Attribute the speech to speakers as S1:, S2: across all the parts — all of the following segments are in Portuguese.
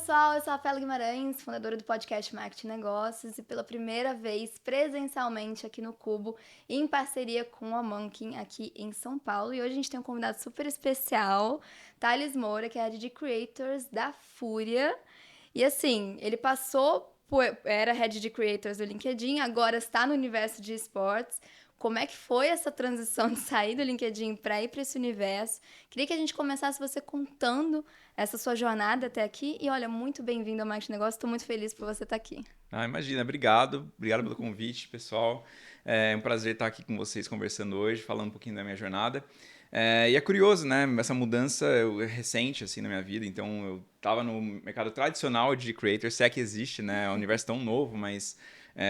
S1: pessoal, eu sou a Rafaela Guimarães, fundadora do podcast Marketing Negócios e pela primeira vez presencialmente aqui no Cubo, em parceria com a Monkin aqui em São Paulo. E hoje a gente tem um convidado super especial, Thales Moura, que é Head de Creators da Fúria. E assim, ele era Head de Creators do LinkedIn, agora está no universo de esportes. Como é que foi essa transição de sair do LinkedIn para ir para esse universo? Queria que a gente começasse você contando essa sua jornada até aqui. E olha, muito bem-vindo ao Marketing Negócio. Estou muito feliz por você estar aqui.
S2: Imagina, obrigado. Obrigado pelo convite, pessoal. É um prazer estar aqui com vocês conversando hoje, falando um pouquinho da minha jornada. E é curioso, né? Essa mudança é recente, assim, na minha vida. Então, eu estava no mercado tradicional de creator, se é que existe, né? É um universo tão novo, mas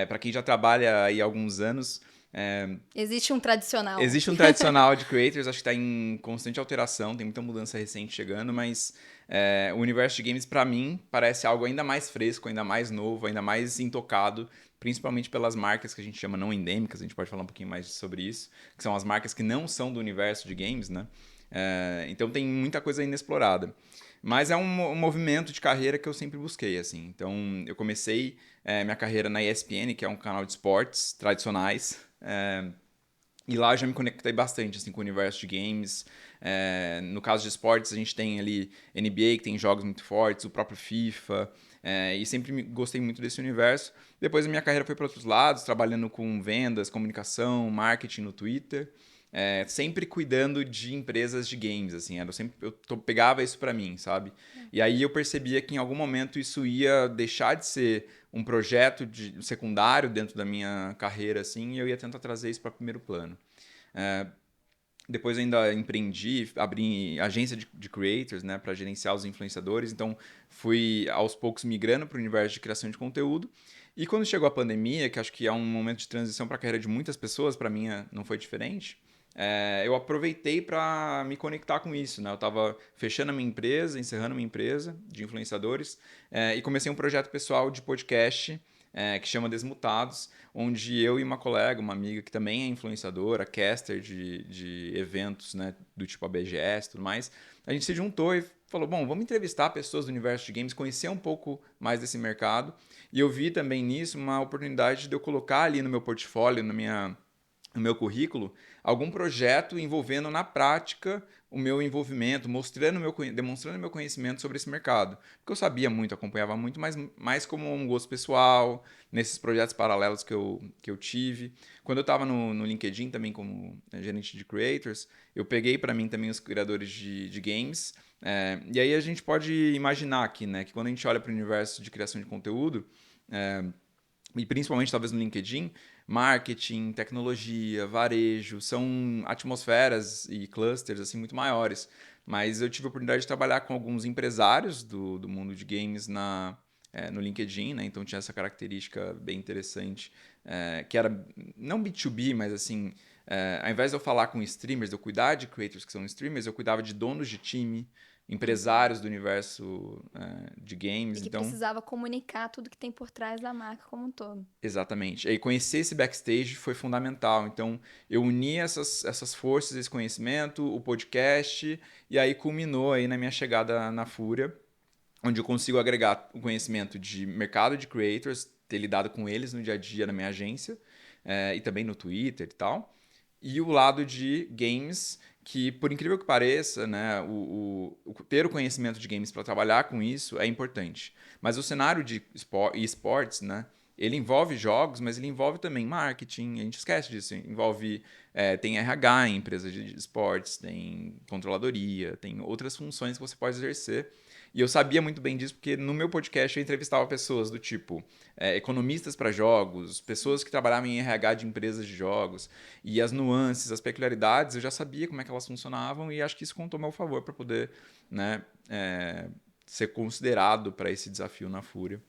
S2: para quem já trabalha aí há alguns anos,
S1: Existe um tradicional.
S2: existe um tradicional de creators, acho que está em constante alteração, tem muita mudança recente chegando, mas o universo de games, para mim, parece algo ainda mais fresco, ainda mais novo, ainda mais intocado, principalmente pelas marcas que a gente chama não endêmicas, a gente pode falar um pouquinho mais sobre isso, que são as marcas que não são do universo de games, né? Então tem muita coisa inexplorada. Mas é um movimento de carreira que eu sempre busquei, assim. Então, eu comecei minha carreira na ESPN, que é um canal de esportes tradicionais, e lá eu já me conectei bastante assim, com o universo de games. No caso de esportes, a gente tem ali NBA, que tem jogos muito fortes, o próprio FIFA. E sempre gostei muito desse universo. Depois a minha carreira foi para outros lados, trabalhando com vendas, comunicação, marketing no Twitter. Sempre cuidando de empresas de games, assim. Pegava isso para mim, sabe? E aí eu percebia que em algum momento isso ia deixar de ser um projeto secundário dentro da minha carreira, assim, e eu ia tentar trazer isso para primeiro plano. Depois eu ainda empreendi, abri agência de creators, né, para gerenciar os influenciadores. Então, fui aos poucos migrando para o universo de criação de conteúdo. E quando chegou a pandemia, que acho que é um momento de transição para a carreira de muitas pessoas, para mim não foi diferente, eu aproveitei para me conectar com isso, né? Eu estava fechando a minha empresa, encerrando a minha empresa de influenciadores, e comecei um projeto pessoal de podcast que chama Desmutados, onde eu e uma colega, uma amiga que também é influenciadora, caster de eventos, né, do tipo a BGS e tudo mais, a gente se juntou e falou, bom, vamos entrevistar pessoas do universo de games, conhecer um pouco mais desse mercado. E eu vi também nisso uma oportunidade de eu colocar ali no meu portfólio, no meu currículo, algum projeto envolvendo na prática o meu envolvimento, demonstrando meu conhecimento sobre esse mercado. Porque eu sabia muito, acompanhava muito, mas mais como um gosto pessoal, nesses projetos paralelos que eu tive. Quando eu estava no LinkedIn também como gerente de creators, eu peguei para mim também os criadores de games. E aí a gente pode imaginar aqui, né, que quando a gente olha para o universo de criação de conteúdo, e principalmente talvez no LinkedIn, marketing, tecnologia, varejo, são atmosferas e clusters assim muito maiores. Mas eu tive a oportunidade de trabalhar com alguns empresários do mundo de games no LinkedIn, né? Então tinha essa característica bem interessante, que era não B2B, mas assim, ao invés de eu falar com streamers, de eu cuidar de creators que são streamers, eu cuidava de donos de time, empresários do universo de
S1: E
S2: games.
S1: que
S2: Então,
S1: precisava comunicar tudo que tem por trás da marca como um todo.
S2: exatamente. E conhecer esse backstage foi fundamental. Então, eu uni essas forças, esse conhecimento, o podcast, e aí culminou aí na minha chegada na Fúria, onde eu consigo agregar o conhecimento de mercado de creators, ter lidado com eles no dia a dia na minha agência, e também no Twitter e tal. E o lado de games, que por incrível que pareça, né, ter o conhecimento de games para trabalhar com isso é importante. Mas o cenário de esportes, né, ele envolve jogos, mas ele envolve também marketing, a gente esquece disso, envolve, tem RH em empresas de esportes, tem controladoria, tem outras funções que você pode exercer. E eu sabia muito bem disso porque no meu podcast eu entrevistava pessoas do tipo economistas para jogos, pessoas que trabalhavam em RH de empresas de jogos, e as nuances, as peculiaridades, eu já sabia como é que elas funcionavam e acho que isso contou a meu favor para poder, né, ser considerado para esse desafio na Fúria,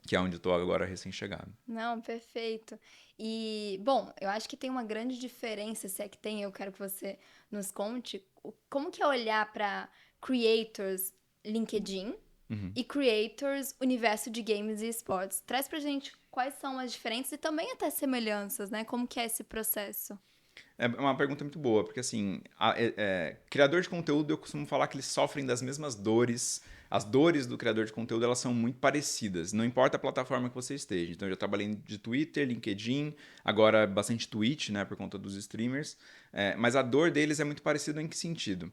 S2: que é onde estou agora recém-chegado.
S1: Não, perfeito. E, bom, eu acho que tem uma grande diferença, se é que tem, eu quero que você nos conte, como que é olhar para creators LinkedIn
S2: Uhum.
S1: e creators universo de games e esportes. Traz pra gente quais são as diferenças e também até semelhanças, né? Como que é esse processo?
S2: É uma pergunta muito boa, porque assim, criador de conteúdo, eu costumo falar que eles sofrem das mesmas dores. As dores do criador de conteúdo, elas são muito parecidas, não importa a plataforma que você esteja. Então, eu já trabalhei de Twitter, LinkedIn, agora bastante Twitch, né, por conta dos streamers. Mas a dor deles é muito parecida em que sentido?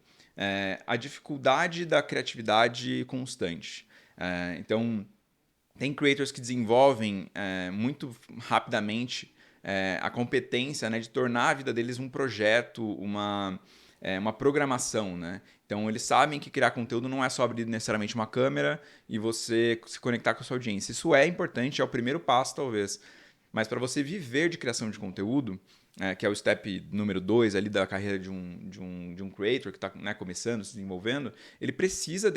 S2: A dificuldade da criatividade constante. Então, tem creators que desenvolvem muito rapidamente a competência, né, de tornar a vida deles um projeto, uma programação, né? Então, eles sabem que criar conteúdo não é só abrir necessariamente uma câmera e você se conectar com a sua audiência. Isso é importante, é o primeiro passo, talvez. Mas para você viver de criação de conteúdo, que é o step número 2 ali da carreira de um creator que está, né, começando, se desenvolvendo, ele precisa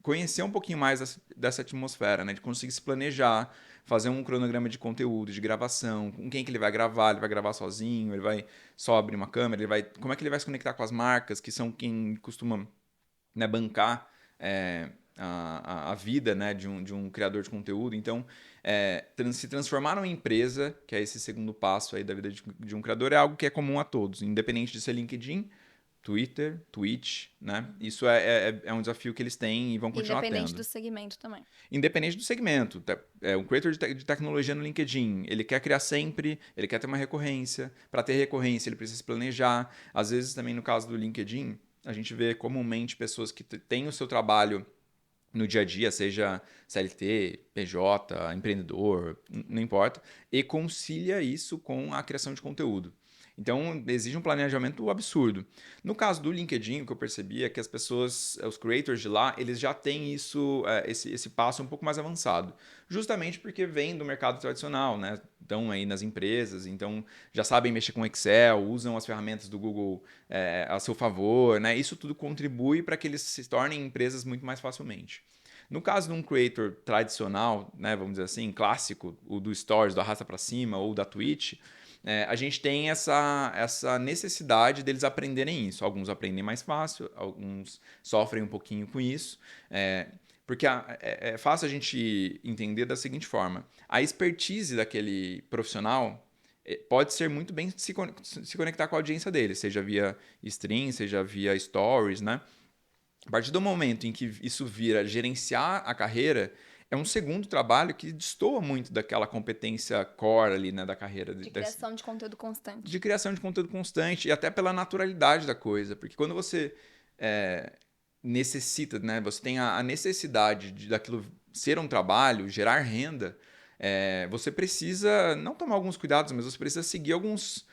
S2: conhecer um pouquinho mais dessa atmosfera, né? De conseguir se planejar, fazer um cronograma de conteúdo, de gravação, com quem que ele vai gravar sozinho, ele vai só abrir uma câmera, como é que ele vai se conectar com as marcas, que são quem costuma, né, bancar a vida, né, de um criador de conteúdo. Então, se transformar numa empresa, que é esse segundo passo aí da vida de um criador, é algo que é comum a todos, independente de ser LinkedIn, Twitter, Twitch, né? Isso é um desafio que eles têm e vão continuar
S1: Independente
S2: tendo.
S1: do segmento também.
S2: Independente do segmento. Um creator de tecnologia no LinkedIn, ele quer criar sempre, ele quer ter uma recorrência. Para ter recorrência, ele precisa se planejar. Às vezes, também no caso do LinkedIn, a gente vê comumente pessoas que têm o seu trabalho no dia a dia, seja CLT, PJ, empreendedor, não importa, e concilia isso com a criação de conteúdo. Então, exige um planejamento absurdo. No caso do LinkedIn, o que eu percebi é que as pessoas, os creators de lá, eles já têm isso, esse passo um pouco mais avançado. Justamente porque vêm do mercado tradicional, né? Estão aí nas empresas, então já sabem mexer com Excel, usam as ferramentas do Google a seu favor, né? Isso tudo contribui para que eles se tornem empresas muito mais facilmente. No caso de um creator tradicional, né, vamos dizer assim, clássico, o do Stories, do Arrasta para Cima ou da Twitch, a gente tem essa necessidade deles aprenderem isso. Alguns aprendem mais fácil, alguns sofrem um pouquinho com isso. Porque é fácil a gente entender da seguinte forma: a expertise daquele profissional pode ser muito bem se conectar com a audiência dele, seja via stream, seja via stories, né? A partir do momento em que isso vira gerenciar a carreira, é um segundo trabalho que destoa muito daquela competência core ali, né, da carreira.
S1: De criação de conteúdo constante.
S2: De criação de conteúdo constante e até pela naturalidade da coisa. Porque quando você necessita, né, você tem a necessidade daquilo ser um trabalho, gerar renda, você precisa não tomar alguns cuidados, mas você precisa seguir alguns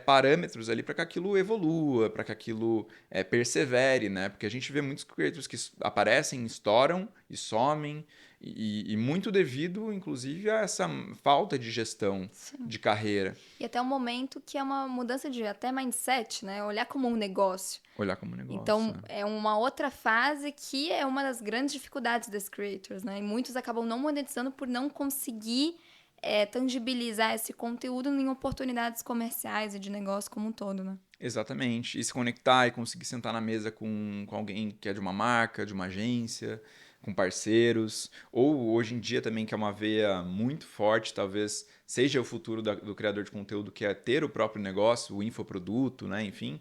S2: parâmetros ali para que aquilo evolua, para que aquilo persevere, né? Porque a gente vê muitos creators que aparecem, estouram e somem, e muito devido, inclusive, a essa falta de gestão
S1: Sim.
S2: de carreira.
S1: E até um momento que é uma mudança de até mindset, né? Olhar como um negócio.
S2: Olhar como negócio.
S1: Então, é uma outra fase que é uma das grandes dificuldades dos creators, né? E muitos acabam não monetizando por não conseguir tangibilizar esse conteúdo em oportunidades comerciais e de negócio como um todo, né?
S2: Exatamente. E se conectar e conseguir sentar na mesa com alguém que é de uma marca, de uma agência, com parceiros. Ou hoje em dia também, que é uma veia muito forte, talvez seja o futuro do criador de conteúdo, que é ter o próprio negócio, o infoproduto, né? Enfim,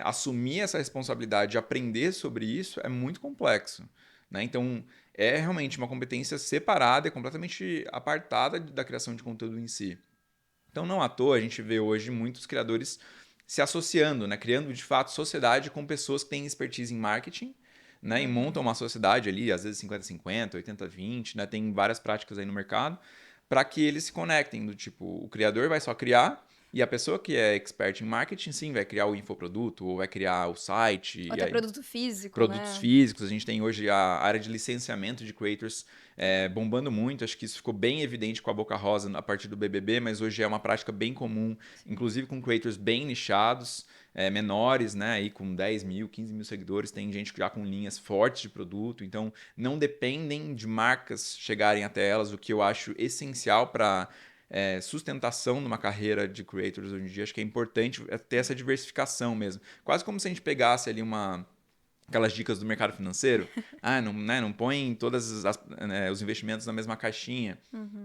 S2: assumir essa responsabilidade de aprender sobre isso é muito complexo. Né? Então, é realmente uma competência separada e completamente apartada da criação de conteúdo em si. Então, não à toa, a gente vê hoje muitos criadores se associando, né? Criando de fato sociedade com pessoas que têm expertise em marketing, né? E montam uma sociedade ali, às vezes 50-50, 80-20, né? Tem várias práticas aí no mercado, para que eles se conectem, do tipo, o criador vai só criar e a pessoa que é expert em marketing, sim, vai criar o infoproduto ou vai criar o site.
S1: Ou até produto físico,
S2: Produtos
S1: né?
S2: físicos, a gente tem hoje a área de licenciamento de creators bombando muito. Acho que isso ficou bem evidente com a Boca Rosa a partir do BBB, mas hoje é uma prática bem comum, inclusive com creators bem nichados, menores, né, aí com 10 mil, 15 mil seguidores. Tem gente já com linhas fortes de produto, então não dependem de marcas chegarem até elas, o que eu acho essencial para sustentação numa carreira de creators hoje em dia. Acho que é importante ter essa diversificação mesmo. Quase como se a gente pegasse ali aquelas dicas do mercado financeiro. Não, né, não põe todos os investimentos na mesma caixinha.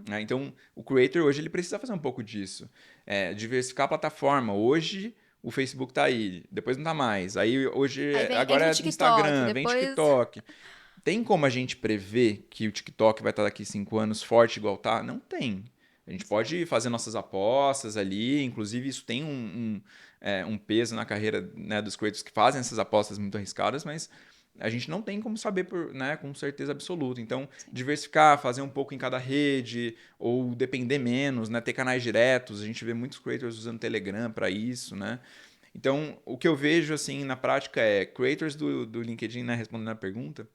S2: Né? Então, o creator hoje ele precisa fazer um pouco disso. Diversificar a plataforma. Hoje, o Facebook tá aí, depois não tá mais. Aí, hoje,
S1: Aí
S2: agora
S1: entra o
S2: é
S1: TikTok,
S2: Instagram, vem
S1: depois...
S2: TikTok. Tem como a gente prever que o TikTok vai estar daqui 5 anos forte igual tá? Não tem. A gente pode fazer nossas apostas ali, inclusive isso tem um peso na carreira, né, dos creators que fazem essas apostas muito arriscadas, mas a gente não tem como saber né, com certeza absoluta. Então, diversificar, fazer um pouco em cada rede, ou depender menos, né, ter canais diretos. A gente vê muitos creators usando Telegram para isso, né? Então, o que eu vejo assim na prática é creators do LinkedIn, né, respondendo a pergunta,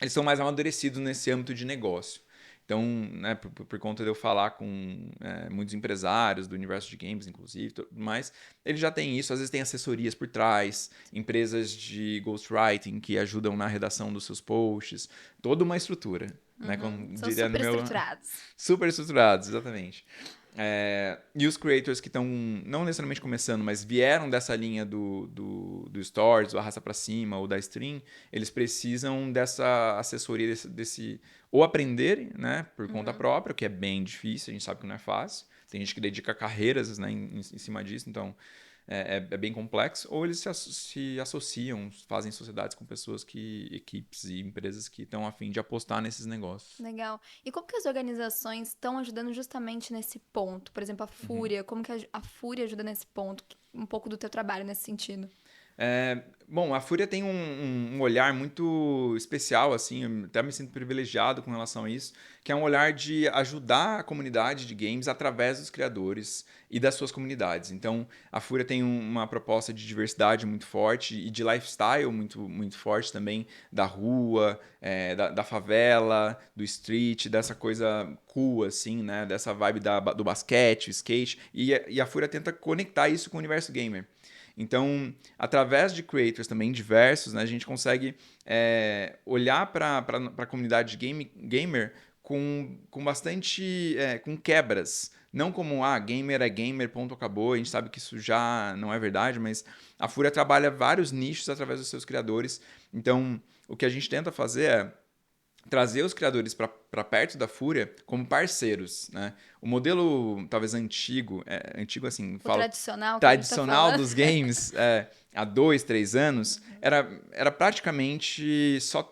S2: eles são mais amadurecidos nesse âmbito de negócio. Então, né, por conta de eu falar com muitos empresários do universo de games, inclusive, tudo mais, eles já têm isso. Às vezes tem assessorias por trás, empresas de ghostwriting que ajudam na redação dos seus posts, toda uma estrutura. Né, como
S1: São
S2: diria no
S1: super
S2: meu...
S1: estruturados.
S2: Super estruturados, exatamente. E os creators que estão, não necessariamente começando, mas vieram dessa linha do Stories, do Arrasta Pra Cima ou da Stream, eles precisam dessa assessoria, ou aprenderem, né, por conta própria, que é bem difícil, a gente sabe que não é fácil. Tem gente que dedica carreiras, né, em cima disso, então é bem complexo. Ou eles se associam, fazem sociedades com pessoas equipes e empresas que estão a fim de apostar nesses negócios.
S1: Legal. E como que as organizações estão ajudando justamente nesse ponto? Por exemplo, a Fúria, como que a Fúria ajuda nesse ponto? Um pouco do teu trabalho nesse sentido.
S2: Bom, a Fúria tem um olhar muito especial, assim, eu até me sinto privilegiado com relação a isso, que é um olhar de ajudar a comunidade de games através dos criadores e das suas comunidades. Então, a Fúria tem uma proposta de diversidade muito forte e de lifestyle muito, muito forte também, da rua, da favela, do street, dessa coisa cool, assim, né? Dessa vibe do basquete, skate, e a Fúria tenta conectar isso com o universo gamer. Então, através de creators também diversos, né, a gente consegue olhar para a comunidade gamer com bastante com quebras. Não como, gamer é gamer, ponto, acabou. A gente sabe que isso já não é verdade, mas a Fúria trabalha vários nichos através dos seus criadores. Então, o que a gente tenta fazer é trazer os criadores para perto da Fúria como parceiros, né? O modelo, talvez antigo assim,
S1: O tradicional que a gente tá
S2: tradicional
S1: falando.
S2: dos games, há 2, 3 anos, era praticamente só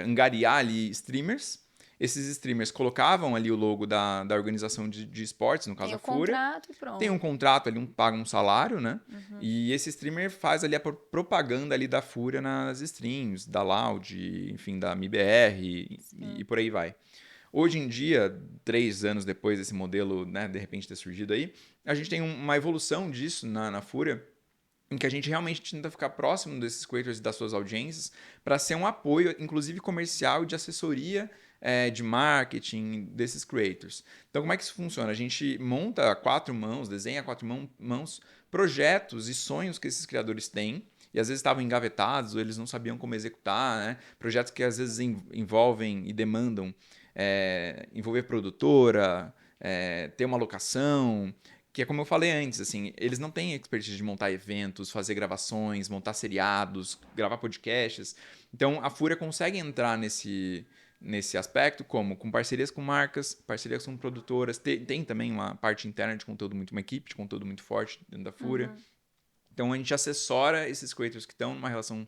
S2: angariar ali streamers. Esses streamers colocavam ali o logo da organização de esportes, no caso
S1: Tem
S2: a
S1: o
S2: Fúria,
S1: contrato e
S2: tem um
S1: pronto.
S2: contrato ali, paga um salário, né? E esse streamer faz ali a propaganda ali da Fúria nas streams, da Loud, enfim, da MIBR e por aí vai. Hoje em dia, 3 anos depois desse modelo, né, de repente ter surgido aí, a gente tem uma evolução disso na Fúria, em que a gente realmente tenta ficar próximo desses creators e das suas audiências para ser um apoio, inclusive comercial, de assessoria de marketing desses creators. Então, como é que isso funciona? A gente monta a 4 mãos, desenha a 4 mãos, projetos e sonhos que esses criadores têm, e às vezes estavam engavetados, ou eles não sabiam como executar, né? Projetos que às vezes envolvem e demandam envolver produtora, ter uma locação, que é como eu falei antes, assim, eles não têm expertise de montar eventos, fazer gravações, montar seriados, gravar podcasts. Então, a Fúria consegue entrar nesse aspecto, como com parcerias com marcas, parcerias com produtoras. Tem também uma parte interna de conteúdo uma equipe de conteúdo muito forte dentro da Fúria. Então, a gente assessora esses creators que estão numa relação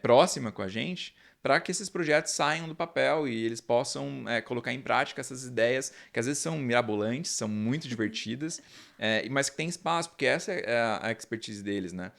S2: próxima com a gente, para que esses projetos saiam do papel e eles possam colocar em prática essas ideias que às vezes são mirabolantes, são muito divertidas, mas que tem espaço, porque essa é a expertise deles, né?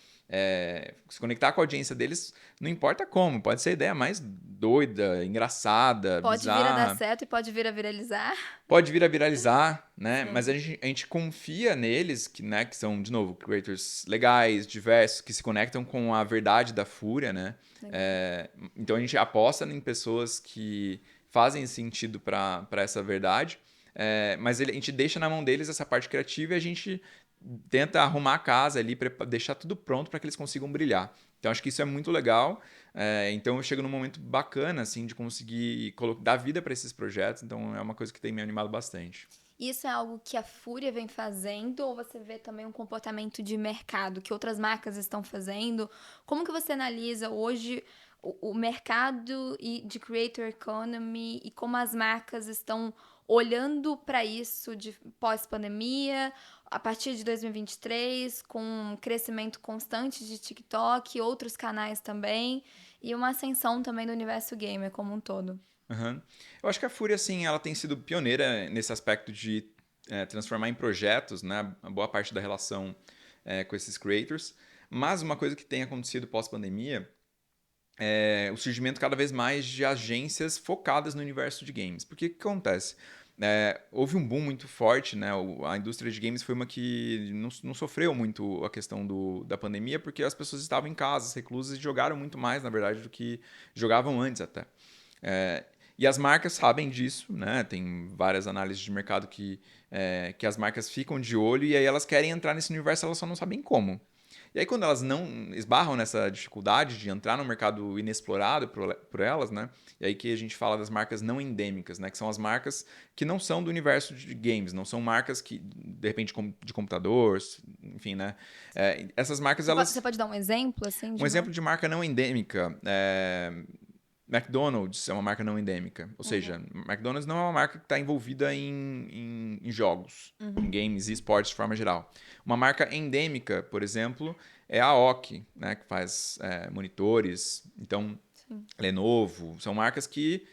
S2: Se conectar com a audiência deles, não importa como, pode ser a ideia mais doida, engraçada,
S1: Pode vir a dar
S2: bizarra,
S1: certo e pode vir a viralizar.
S2: pode vir a viralizar, né? Mas a
S1: Sim.
S2: gente confia neles, que são, de novo, creators legais, diversos, que se conectam com a verdade da Fúria, né?
S1: Legal.
S2: Então a gente aposta em pessoas que fazem sentido para essa verdade, mas a gente deixa na mão deles essa parte criativa e a gente tenta arrumar a casa ali, deixar tudo pronto para que eles consigam brilhar. Então acho que isso é muito legal. Então eu chego num momento bacana assim de conseguir dar vida para esses projetos. Então é uma coisa que tem me animado bastante.
S1: Isso é algo que a Fúria vem fazendo ou você vê também um comportamento de mercado que outras marcas estão fazendo? Como que você analisa hoje o mercado de creator economy e como as marcas estão olhando para isso de pós-pandemia, a partir de 2023, com um crescimento constante de TikTok e outros canais também, e uma ascensão também do universo gamer como um todo?
S2: Aham. Eu acho que a Fúria, assim, ela tem sido pioneira nesse aspecto de transformar em projetos, né, a boa parte da relação com esses creators. Mas uma coisa que tem acontecido pós-pandemia é o surgimento cada vez mais de agências focadas no universo de games. Porque o que acontece? Houve um boom muito forte, né? A indústria de games foi uma que não sofreu muito a questão da pandemia, porque as pessoas estavam em casa, reclusas, e jogaram muito mais, na verdade, do que jogavam antes até. É, e as marcas sabem disso, né? Tem várias análises de mercado que as marcas ficam de olho e aí elas querem entrar nesse universo, elas só não sabem como. E aí, quando elas não esbarram nessa dificuldade de entrar no mercado inexplorado por elas, né? E aí que a gente fala das marcas não endêmicas, né? Que são as marcas que não são do universo de games, não são marcas que, de repente, de computador, enfim, né? Essas marcas,
S1: Você
S2: elas.
S1: pode dar um exemplo, assim,
S2: Um
S1: de
S2: exemplo
S1: marca?
S2: de marca não endêmica McDonald's é uma marca não endêmica. Ou seja,
S1: Uhum,
S2: McDonald's não é uma marca que está envolvida em jogos, em
S1: uhum,
S2: games e esportes de forma geral. Uma marca endêmica, por exemplo, é a OC, né, que faz monitores. Então,
S1: sim.
S2: Lenovo, são marcas que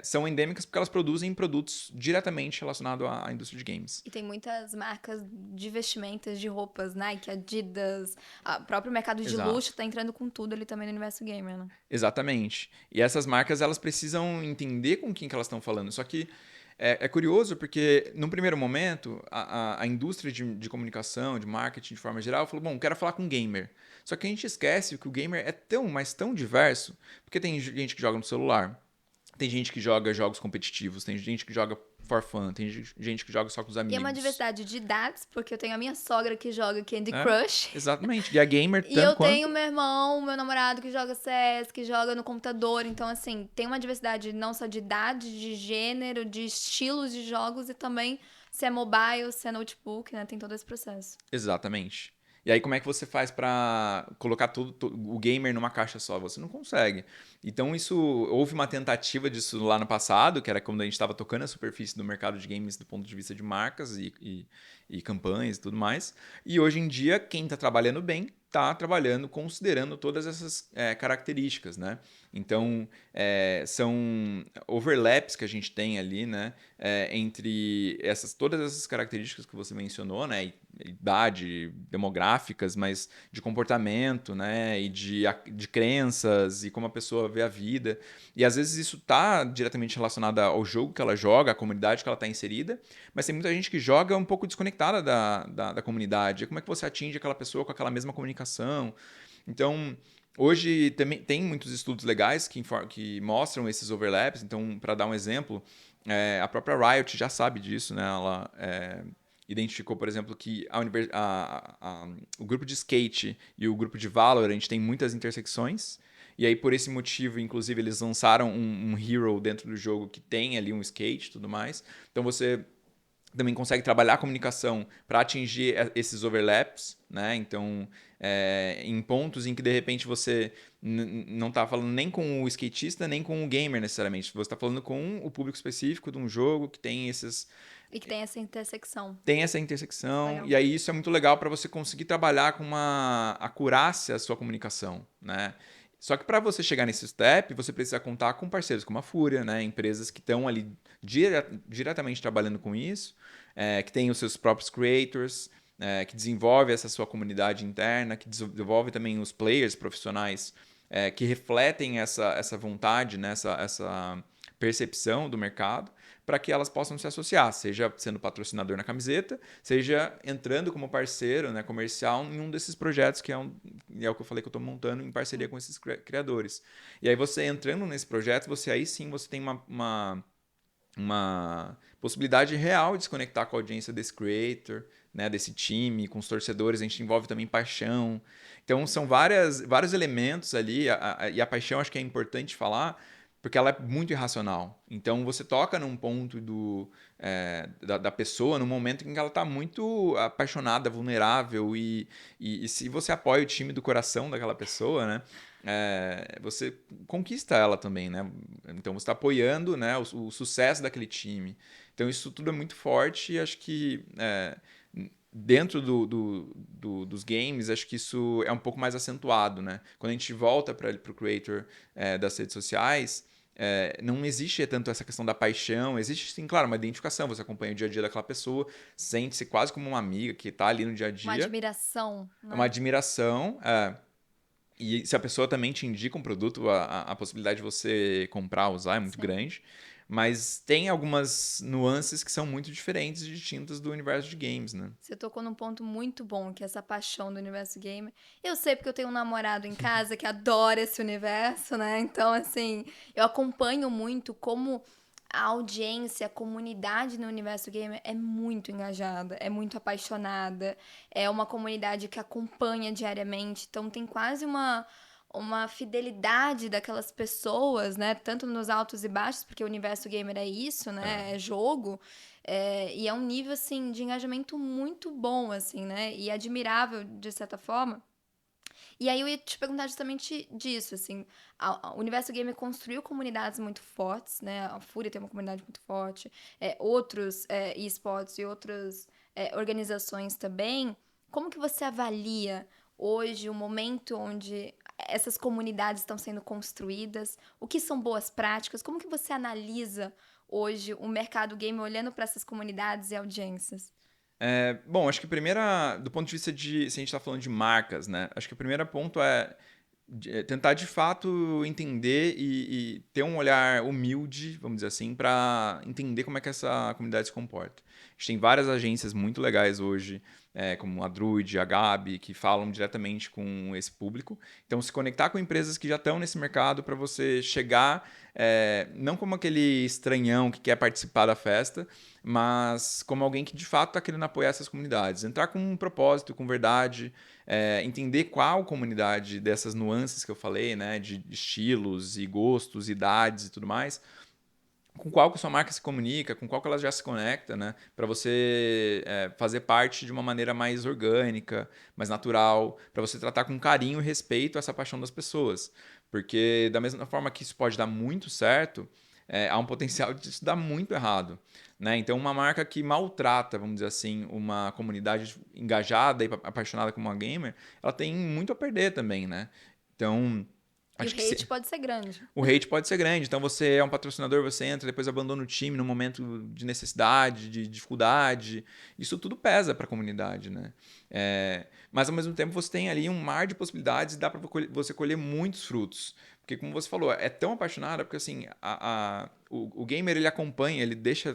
S2: são endêmicas porque elas produzem produtos diretamente relacionados à indústria de games.
S1: E tem muitas marcas de vestimentas, de roupas, Nike, Adidas, o próprio mercado de luxo
S2: Exato.
S1: tá entrando com tudo ali também no universo gamer, né?
S2: Exatamente. E essas marcas, elas precisam entender com quem que elas estão falando. Só que é curioso porque, num primeiro momento, a indústria de comunicação, de marketing de forma geral, falou, bom, quero falar com gamer. Só que a gente esquece que o gamer é tão, mas tão diverso, porque tem gente que joga no celular, tem gente que joga jogos competitivos, tem gente que joga for fun, tem gente que joga só com os
S1: E é uma
S2: amigos.
S1: diversidade de idades, porque eu tenho a minha sogra que joga Candy
S2: Né?
S1: Crush.
S2: Exatamente. E é gamer
S1: E
S2: tanto
S1: eu tenho
S2: quanto.
S1: meu irmão, meu namorado que joga CS, que joga no computador. Então, assim, tem uma diversidade não só de idade, de gênero, de estilos de jogos e também se é mobile, se é notebook, né? Tem todo esse processo.
S2: Exatamente. E aí, como é que você faz pra colocar o gamer numa caixa só? Você não consegue. Então, houve uma tentativa disso lá no passado, que era quando a gente estava tocando a superfície do mercado de games do ponto de vista de marcas e campanhas e tudo mais. E hoje em dia, quem está trabalhando bem, está trabalhando considerando todas essas características, né? Então, são overlaps que a gente tem ali, né? Entre todas essas características que você mencionou, né? Idade, demográficas, mas de comportamento, né? E de crenças e como a pessoa vê a vida. E às vezes isso está diretamente relacionado ao jogo que ela joga, à comunidade que ela está inserida, mas tem muita gente que joga um pouco desconectada da comunidade. Como é que você atinge aquela pessoa com aquela mesma comunicação? Então, hoje também tem muitos estudos legais que mostram esses overlaps. Então, para dar um exemplo, a própria Riot já sabe disso, né? Ela identificou, por exemplo, que o grupo de skate e o grupo de Valorant tem muitas intersecções. E aí, por esse motivo, inclusive, eles lançaram um hero dentro do jogo que tem ali um skate e tudo mais. Então, você também consegue trabalhar a comunicação para atingir esses overlaps, né? Então, em pontos em que de repente você não está falando nem com o skatista, nem com o gamer necessariamente. Você está falando com o público específico de um jogo que
S1: E que tem essa intersecção.
S2: tem essa intersecção,
S1: Legal.
S2: e aí isso é muito legal para você conseguir trabalhar com uma acurácia a sua comunicação, né? Só que para você chegar nesse step, você precisa contar com parceiros como a Fúria, né? Empresas que estão ali diretamente trabalhando com isso, que têm os seus próprios creators, que desenvolve essa sua comunidade interna, que desenvolve também os players profissionais que refletem essa vontade, né? Essa percepção do mercado para que elas possam se associar, seja sendo patrocinador na camiseta, seja entrando como parceiro, né, comercial em um desses projetos que é o que eu falei que eu estou montando em parceria com esses criadores. E aí você entrando nesse projeto, aí sim você tem uma possibilidade real de se conectar com a audiência desse creator, né, desse time, com os torcedores, a gente envolve também paixão. Então são vários elementos ali, e a paixão acho que é importante falar, porque ela é muito irracional. Então, você toca num ponto da pessoa, num momento em que ela está muito apaixonada, vulnerável, e se você apoia o time do coração daquela pessoa, né? Você conquista ela também, né? Então, você está apoiando, né, o sucesso daquele time. Então, isso tudo é muito forte e acho que dentro dos games, acho que isso é um pouco mais acentuado, né? Quando a gente volta para o creator das redes sociais, não existe tanto essa questão da paixão, existe sim, claro, uma identificação, você acompanha o dia a dia daquela pessoa, sente-se quase como uma amiga que está ali no dia a
S1: Uma
S2: dia,
S1: admiração,
S2: uma
S1: né?
S2: admiração, e se a pessoa também te indica um produto, a possibilidade de você comprar, usar é muito
S1: Sim.
S2: grande. Mas tem algumas nuances que são muito diferentes e distintas do universo de games, né?
S1: Você tocou num ponto muito bom, que é essa paixão do universo gamer. Eu sei porque eu tenho um namorado em casa que adora esse universo, né? Então, assim, eu acompanho muito como a audiência, a comunidade no universo gamer é muito engajada, é muito apaixonada, é uma comunidade que acompanha diariamente, então tem quase uma fidelidade daquelas pessoas, né? Tanto nos altos e baixos, porque o universo gamer é isso, né? É jogo. E é um nível, assim, de engajamento muito bom, assim, né? E admirável, de certa forma. E aí eu ia te perguntar justamente disso, assim. O universo gamer construiu comunidades muito fortes, né? A Fúria tem uma comunidade muito forte. Outros esportes e outras organizações também. Como que você avalia hoje o momento onde essas comunidades estão sendo construídas? O que são boas práticas? Como que você analisa hoje o mercado game olhando para essas comunidades e audiências?
S2: Bom, acho que do ponto de vista de, se a gente está falando de marcas, né? Acho que o primeiro ponto é tentar de fato entender e ter um olhar humilde, vamos dizer assim, para entender como é que essa comunidade se comporta. A gente tem várias agências muito legais hoje, como a Druid, a Gabi, que falam diretamente com esse público. Então, se conectar com empresas que já estão nesse mercado para você chegar, não como aquele estranhão que quer participar da festa, mas como alguém que de fato está querendo apoiar essas comunidades. Entrar com um propósito, com verdade, entender qual comunidade dessas nuances que eu falei, né, de estilos e gostos, idades e tudo mais, com qual que a sua marca se comunica, com qual que ela já se conecta, né, para você fazer parte de uma maneira mais orgânica, mais natural, para você tratar com carinho e respeito essa paixão das pessoas. Porque da mesma forma que isso pode dar muito certo, há um potencial de isso dar muito errado. Né? Então, uma marca que maltrata, vamos dizer assim, uma comunidade engajada e apaixonada como uma gamer, ela tem muito a perder também, né? Então,
S1: E o
S2: acho que
S1: hate pode ser grande.
S2: o hate pode ser grande. Então, você é um patrocinador, você entra, depois abandona o time no momento de necessidade, de dificuldade. Isso tudo pesa para a comunidade, né? Mas, ao mesmo tempo, você tem ali um mar de possibilidades e dá para você colher muitos frutos. Porque, como você falou, é tão apaixonada, porque assim, o gamer ele acompanha, ele deixa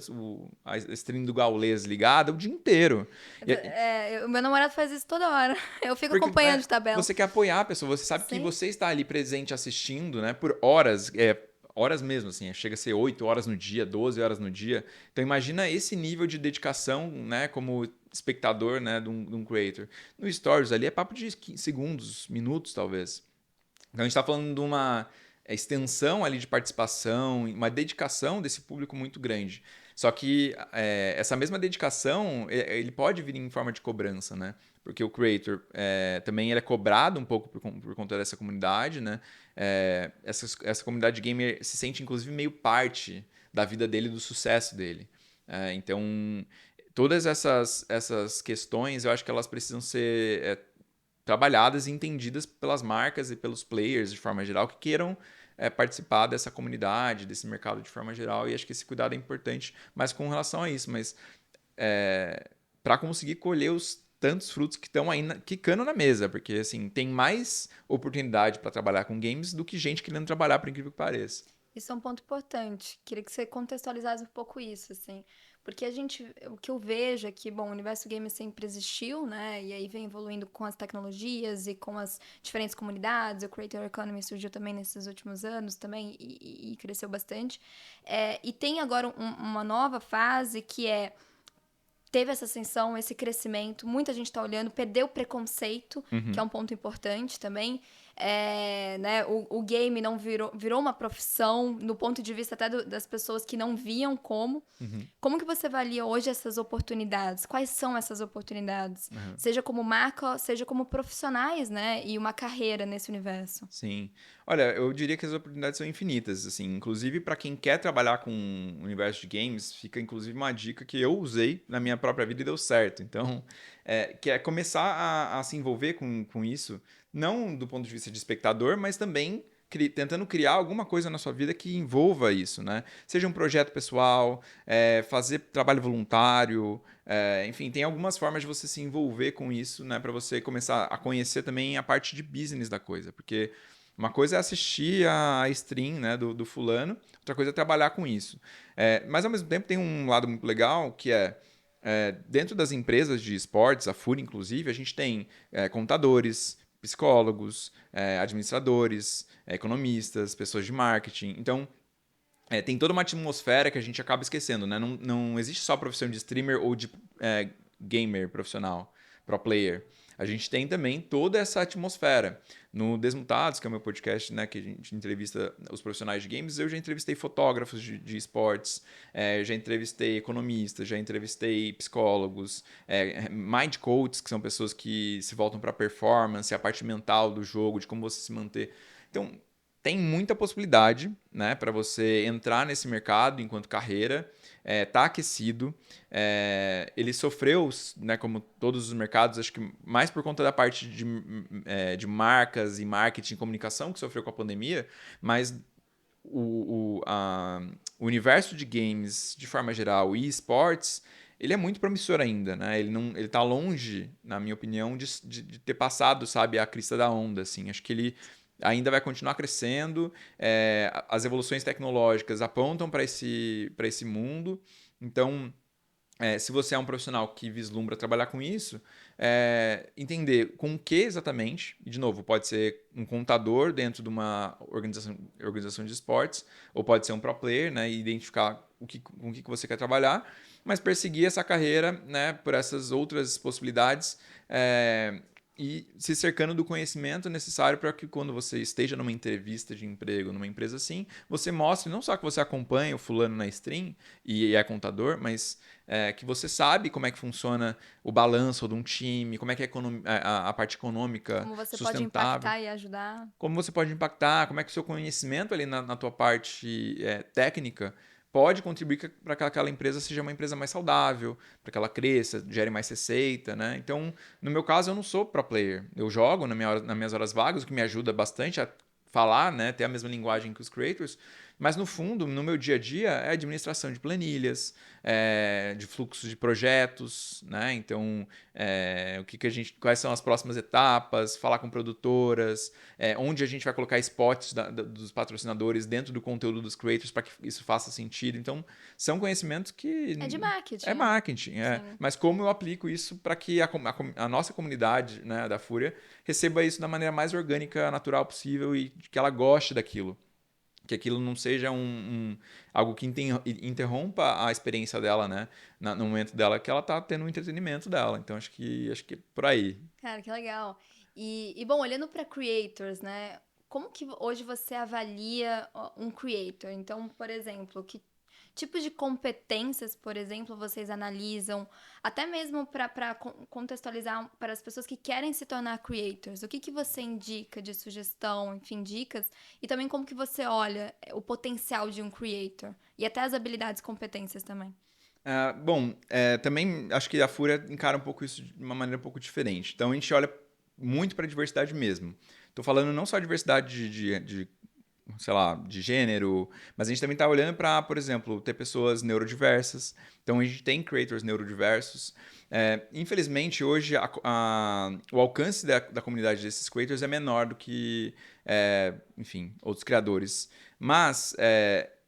S2: a stream do Gaules ligada o dia inteiro. E,
S1: O meu namorado faz isso toda hora. Eu fico
S2: porque
S1: acompanhando de tabela.
S2: você quer apoiar a pessoa, você sabe que
S1: Sim.
S2: você está ali presente assistindo, né, por horas, horas mesmo, assim, chega a ser 8 horas no dia, 12 horas no dia. Então imagina esse nível de dedicação, né, como espectador, né, de um creator. No Stories ali é papo de segundos, minutos talvez. Então a gente está falando de uma extensão ali de participação, uma dedicação desse público muito grande. Só que essa mesma dedicação, ele pode vir em forma de cobrança, né? Porque o creator também ele é cobrado um pouco por conta dessa comunidade, né? Essa comunidade gamer se sente, inclusive, meio parte da vida dele, do sucesso dele. Então, todas essas questões, eu acho que elas precisam ser trabalhadas e entendidas pelas marcas e pelos players de forma geral que queiram participar dessa comunidade, desse mercado de forma geral. E acho que esse cuidado é importante, mas com relação a isso. Mas para conseguir colher os tantos frutos que estão aí quicando na mesa, porque assim tem mais oportunidade para trabalhar com games do que gente querendo trabalhar, por incrível que pareça.
S1: Isso é um ponto importante. Queria que você contextualizasse um pouco isso, assim. Porque o que eu vejo é que, bom, o universo game sempre existiu, né? E aí vem evoluindo com as tecnologias e com as diferentes comunidades. O Creator Economy surgiu também nesses últimos anos também e cresceu bastante. E tem agora uma nova fase que é teve essa ascensão, esse crescimento, muita gente está olhando, perdeu o preconceito, que é um ponto importante também. Né, o game não virou uma profissão, no ponto de vista até das pessoas que não viam como. Como que você avalia hoje essas oportunidades? Quais são essas oportunidades? Seja como marca, seja como profissionais, né? E uma carreira nesse universo.
S2: Sim. Olha, eu diria que as oportunidades são infinitas, assim, inclusive para quem quer trabalhar com o universo de games, fica inclusive uma dica que eu usei na minha própria vida e deu certo. Então, que é começar a se envolver com isso, não do ponto de vista de espectador, mas também tentando criar alguma coisa na sua vida que envolva isso, né? Seja um projeto pessoal, fazer trabalho voluntário, enfim, tem algumas formas de você se envolver com isso, né? Para você começar a conhecer também a parte de business da coisa, porque uma coisa é assistir a stream, né, do fulano, outra coisa é trabalhar com isso. Mas ao mesmo tempo tem um lado muito legal que dentro das empresas de esportes, a FURIA inclusive, a gente tem contadores, psicólogos, administradores, economistas, pessoas de marketing. Então, tem toda uma atmosfera que a gente acaba esquecendo, né? Não existe só a profissão de streamer ou de gamer profissional, pro player. A gente tem também toda essa atmosfera. No Desmutados, que é o meu podcast, né, que a gente entrevista os profissionais de games, eu já entrevistei fotógrafos de esportes, já entrevistei economistas, já entrevistei psicólogos, mind coaches, que são pessoas que se voltam para performance, a parte mental do jogo, de como você se manter. Então, tem muita possibilidade, né, para você entrar nesse mercado enquanto carreira, tá aquecido. Ele sofreu, né, como todos os mercados, acho que mais por conta da parte de marcas e marketing e comunicação que sofreu com a pandemia, mas o universo de games, de forma geral, e esportes, ele é muito promissor ainda, né? Ele tá longe, na minha opinião, de ter passado, sabe, a crista da onda, assim. Acho que ele ainda vai continuar crescendo. As evoluções tecnológicas apontam para esse mundo. Então, se você é um profissional que vislumbra trabalhar com isso, entender com o que exatamente, e de novo, pode ser um contador dentro de uma organização de esportes, ou pode ser um pro player, né, e identificar com o que você quer trabalhar, mas perseguir essa carreira, né, por essas outras possibilidades, e se cercando do conhecimento necessário para que quando você esteja numa entrevista de emprego, numa empresa assim, você mostre não só que você acompanha o fulano na stream e é contador, mas que você sabe como é que funciona o balanço de um time, como é que é a parte econômica
S1: Como você pode
S2: sustentável,
S1: impactar e ajudar.
S2: como você pode impactar, como é que o seu conhecimento ali na tua parte técnica pode contribuir para que aquela empresa seja uma empresa mais saudável, para que ela cresça, gere mais receita, né? Então, no meu caso, eu não sou pro player. Eu jogo nas minhas horas vagas, o que me ajuda bastante a falar, né? Ter a mesma linguagem que os creators. Mas, no fundo, no meu dia a dia, é administração de planilhas, de fluxos de projetos, né? Então, quais são as próximas etapas, falar com produtoras, onde a gente vai colocar spots dos patrocinadores dentro do conteúdo dos creators para que isso faça sentido. Então, são conhecimentos que...
S1: É de marketing.
S2: É marketing, mas como eu aplico isso para que a nossa comunidade, né, da Fúria receba isso da maneira mais orgânica, natural possível e que ela goste daquilo. Que aquilo não seja algo que interrompa a experiência dela, né? No momento dela que ela tá tendo o entretenimento dela. Então, acho que é por aí.
S1: Cara, que legal. Bom, olhando para creators, né? Como que hoje você avalia um creator? Então, por exemplo, que tipos de competências, por exemplo, vocês analisam, até mesmo para contextualizar para as pessoas que querem se tornar creators? O que você indica de sugestão, enfim, dicas? E também como que você olha o potencial de um creator? E até as habilidades e competências também.
S2: Bom, também acho que a Fúria encara um pouco isso de uma maneira um pouco diferente. Então, a gente olha muito para a diversidade mesmo. Estou falando não só diversidade de sei lá, de gênero, mas a gente também está olhando para, por exemplo, ter pessoas neurodiversas. Então a gente tem creators neurodiversos. Infelizmente, hoje o alcance da comunidade desses creators é menor do que, enfim, outros criadores. Mas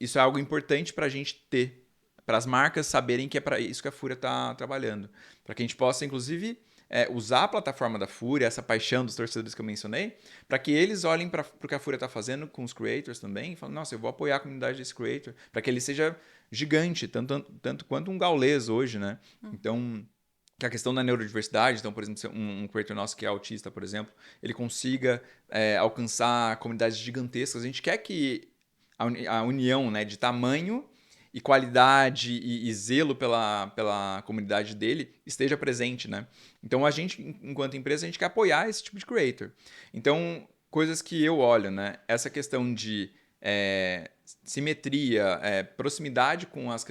S2: isso é algo importante para a gente ter, para as marcas saberem que é para isso que a Fúria está trabalhando. Para que a gente possa, inclusive, usar a plataforma da Fúria, essa paixão dos torcedores que eu mencionei, para que eles olhem para o que a Fúria está fazendo com os creators também e falem, nossa, eu vou apoiar a comunidade desse creator, para que ele seja gigante, tanto quanto um Gaules hoje, né? Então, que a questão da neurodiversidade, então, por exemplo, um creator nosso que é autista, por exemplo, ele consiga alcançar comunidades gigantescas. A gente quer que a união, né, de tamanho e qualidade e zelo pela comunidade dele esteja presente, né? Então, a gente, enquanto empresa, a gente quer apoiar esse tipo de creator. Então, coisas que eu olho, né? Essa questão de simetria, proximidade com as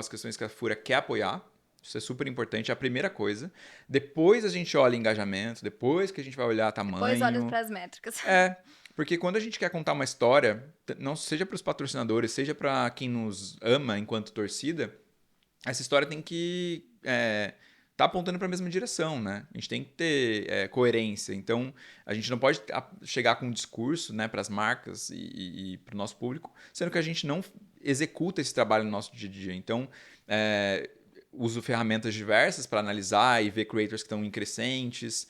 S2: questões que a Fúria quer apoiar. Isso é super importante, é a primeira coisa. Depois a gente olha engajamento, depois que a gente vai olhar tamanho.
S1: Depois olha para as métricas.
S2: Porque quando a gente quer contar uma história, não seja para os patrocinadores, seja para quem nos ama enquanto torcida, essa história tem que tá apontando para a mesma direção, né? A gente tem que ter coerência. Então, a gente não pode chegar com um discurso, né, para as marcas e para o nosso público, sendo que a gente não executa esse trabalho no nosso dia a dia. Então, uso ferramentas diversas para analisar e ver creators que estão em crescentes,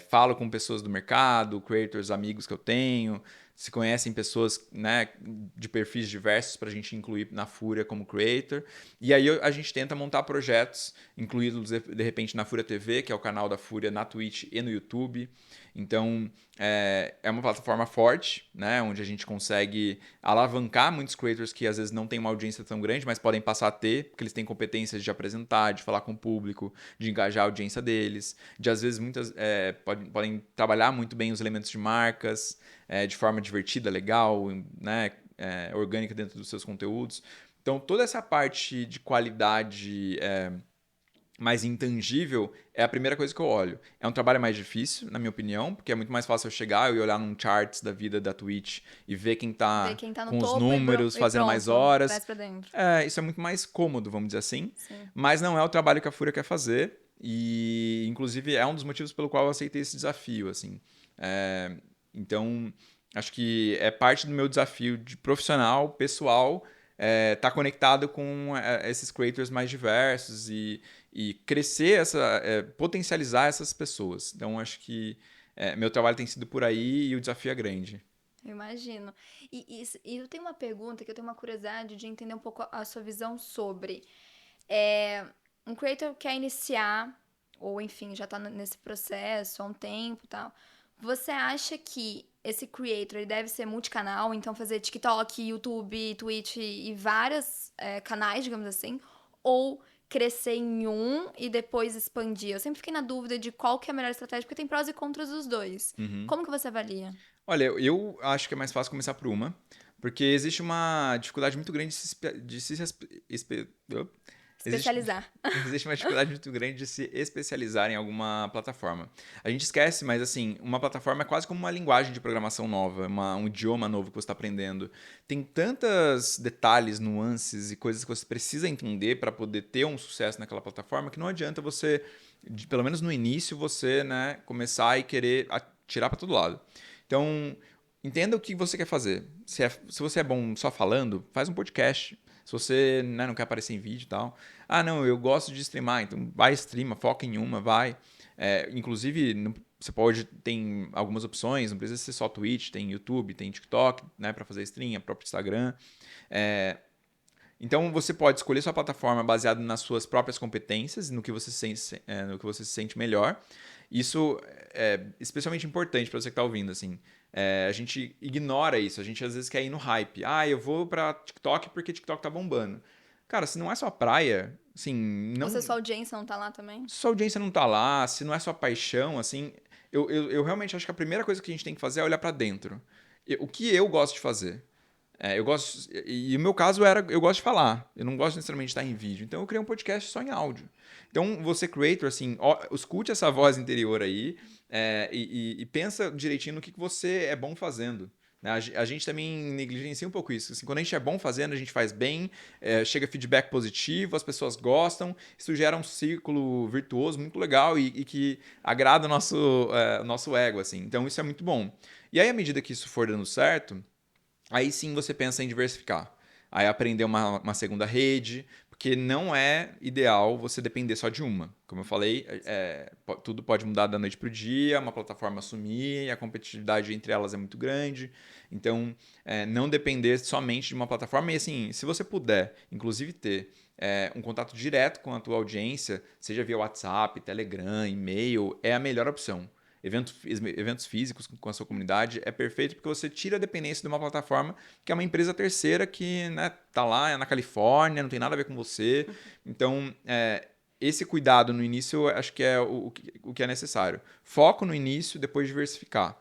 S2: falo com pessoas do mercado, creators amigos que eu tenho, se conhecem pessoas, né, de perfis diversos para a gente incluir na Fúria como creator. E aí a gente tenta montar projetos, incluídos de repente na Fúria TV, que é o canal da Fúria na Twitch e no YouTube. Então, é uma plataforma forte, né, onde a gente consegue alavancar muitos creators que às vezes não têm uma audiência tão grande, mas podem passar a ter, porque eles têm competências de apresentar, de falar com o público, de engajar a audiência deles, de às vezes podem trabalhar muito bem os elementos de marcas, de forma divertida, legal, né, orgânica dentro dos seus conteúdos. Então, toda essa parte de qualidade mais intangível é a primeira coisa que eu olho. É um trabalho mais difícil, na minha opinião, porque é muito mais fácil eu chegar e olhar num charts da vida da Twitch e ver quem tá
S1: no
S2: com os
S1: topo
S2: números, fazendo mais
S1: pronto,
S2: horas.
S1: traz pra dentro.
S2: Isso é muito mais cômodo, vamos dizer assim.
S1: Sim.
S2: Mas não é o trabalho que a Fúria quer fazer. E, inclusive, é um dos motivos pelo qual eu aceitei esse desafio, assim. Então, acho que é parte do meu desafio de profissional, pessoal, tá conectado com esses creators mais diversos e crescer, potencializar essas pessoas. Então, acho que meu trabalho tem sido por aí e o desafio é grande.
S1: Eu imagino. E eu tenho uma pergunta que eu tenho uma curiosidade de entender um pouco a sua visão sobre. Um creator quer iniciar, ou enfim, já tá nesse processo há um tempo e tal. Você acha que esse creator ele deve ser multicanal, então fazer TikTok, YouTube, Twitch e vários canais, digamos assim, ou crescer em um e depois expandir? Eu sempre fiquei na dúvida de qual que é a melhor estratégia, porque tem prós e contras dos dois. Como que você avalia?
S2: Olha, eu acho que é mais fácil começar por uma, porque existe uma dificuldade muito grande
S1: Especializar.
S2: Existe uma dificuldade muito grande de se especializar em alguma plataforma. A gente esquece, mas assim, uma plataforma é quase como uma linguagem de programação nova, um idioma novo que você está aprendendo. Tem tantos detalhes, nuances e coisas que você precisa entender para poder ter um sucesso naquela plataforma que não adianta você, pelo menos no início, você, né, começar e querer atirar para todo lado. Então, entenda o que você quer fazer. Se você é bom só falando, faz um podcast. Se você, né, não quer aparecer em vídeo e tal. Ah, não, eu gosto de streamar, então vai streama, foca em uma, vai. Inclusive, você tem algumas opções, não precisa ser só Twitch, tem YouTube, tem TikTok, né, para fazer stream, próprio Instagram. Então, você pode escolher sua plataforma baseada nas suas próprias competências, no que você se sente melhor. Isso é especialmente importante para você que está ouvindo, assim. A gente ignora isso, a gente às vezes quer ir no hype. Ah, eu vou para TikTok porque TikTok tá bombando. Cara, se não é sua praia, assim, não...
S1: Ou se a sua audiência não tá lá também?
S2: Se sua audiência não tá lá, se não é sua paixão, assim... Eu realmente acho que a primeira coisa que a gente tem que fazer é olhar para dentro. O que eu gosto de fazer? Eu gosto... E o meu caso eu gosto de falar. Eu não gosto necessariamente de estar em vídeo. Então eu criei um podcast só em áudio. Então você, creator, assim, escute essa voz interior aí e pensa direitinho no que você é bom fazendo. A gente também negligencia um pouco isso. Assim, quando a gente é bom fazendo, a gente faz bem, chega feedback positivo, as pessoas gostam, isso gera um círculo virtuoso muito legal e que agrada o nosso ego. Assim. Então isso é muito bom. E aí, à medida que isso for dando certo, aí sim você pensa em diversificar. Aí aprender uma segunda rede, porque não é ideal você depender só de uma. Como eu falei, tudo pode mudar da noite para o dia, uma plataforma sumir, a competitividade entre elas é muito grande. Então, não depender somente de uma plataforma. E assim, se você puder, inclusive ter um contato direto com a tua audiência, seja via WhatsApp, Telegram, e-mail, é a melhor opção. Eventos físicos com a sua comunidade é perfeito porque você tira a dependência de uma plataforma que é uma empresa terceira que, né, tá lá, é na Califórnia, não tem nada a ver com você. Então, esse cuidado no início eu acho que é o que é necessário. Foco no início, depois diversificar.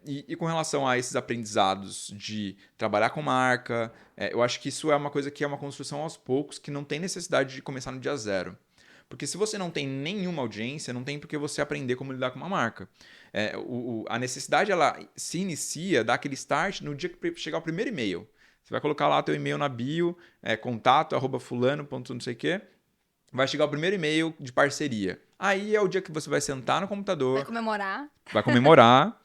S2: E com relação a esses aprendizados de trabalhar com marca, eu acho que isso é uma coisa que é uma construção aos poucos, que não tem necessidade de começar no dia zero. Porque se você não tem nenhuma audiência, não tem por que você aprender como lidar com uma marca. A necessidade, ela se inicia, dá aquele start no dia que chegar o primeiro e-mail. Você vai colocar lá teu e-mail na bio, contato@fulano. Não sei o quê. Vai chegar o primeiro e-mail de parceria. Aí é o dia que você vai sentar no computador. Vai comemorar.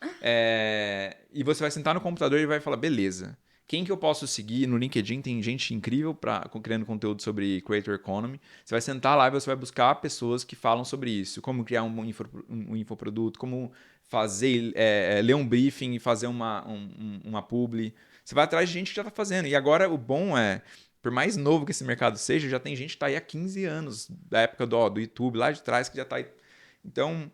S2: E você vai sentar no computador e vai falar, beleza. Quem que eu posso seguir no LinkedIn? Tem gente incrível criando conteúdo sobre Creator Economy. Você vai sentar lá e você vai buscar pessoas que falam sobre isso. Como criar um infoproduto, como fazer, ler um briefing e fazer uma publi. Você vai atrás de gente que já está fazendo. E agora o bom por mais novo que esse mercado seja, já tem gente que está aí há 15 anos, da época do YouTube, lá de trás, que já está aí. Então,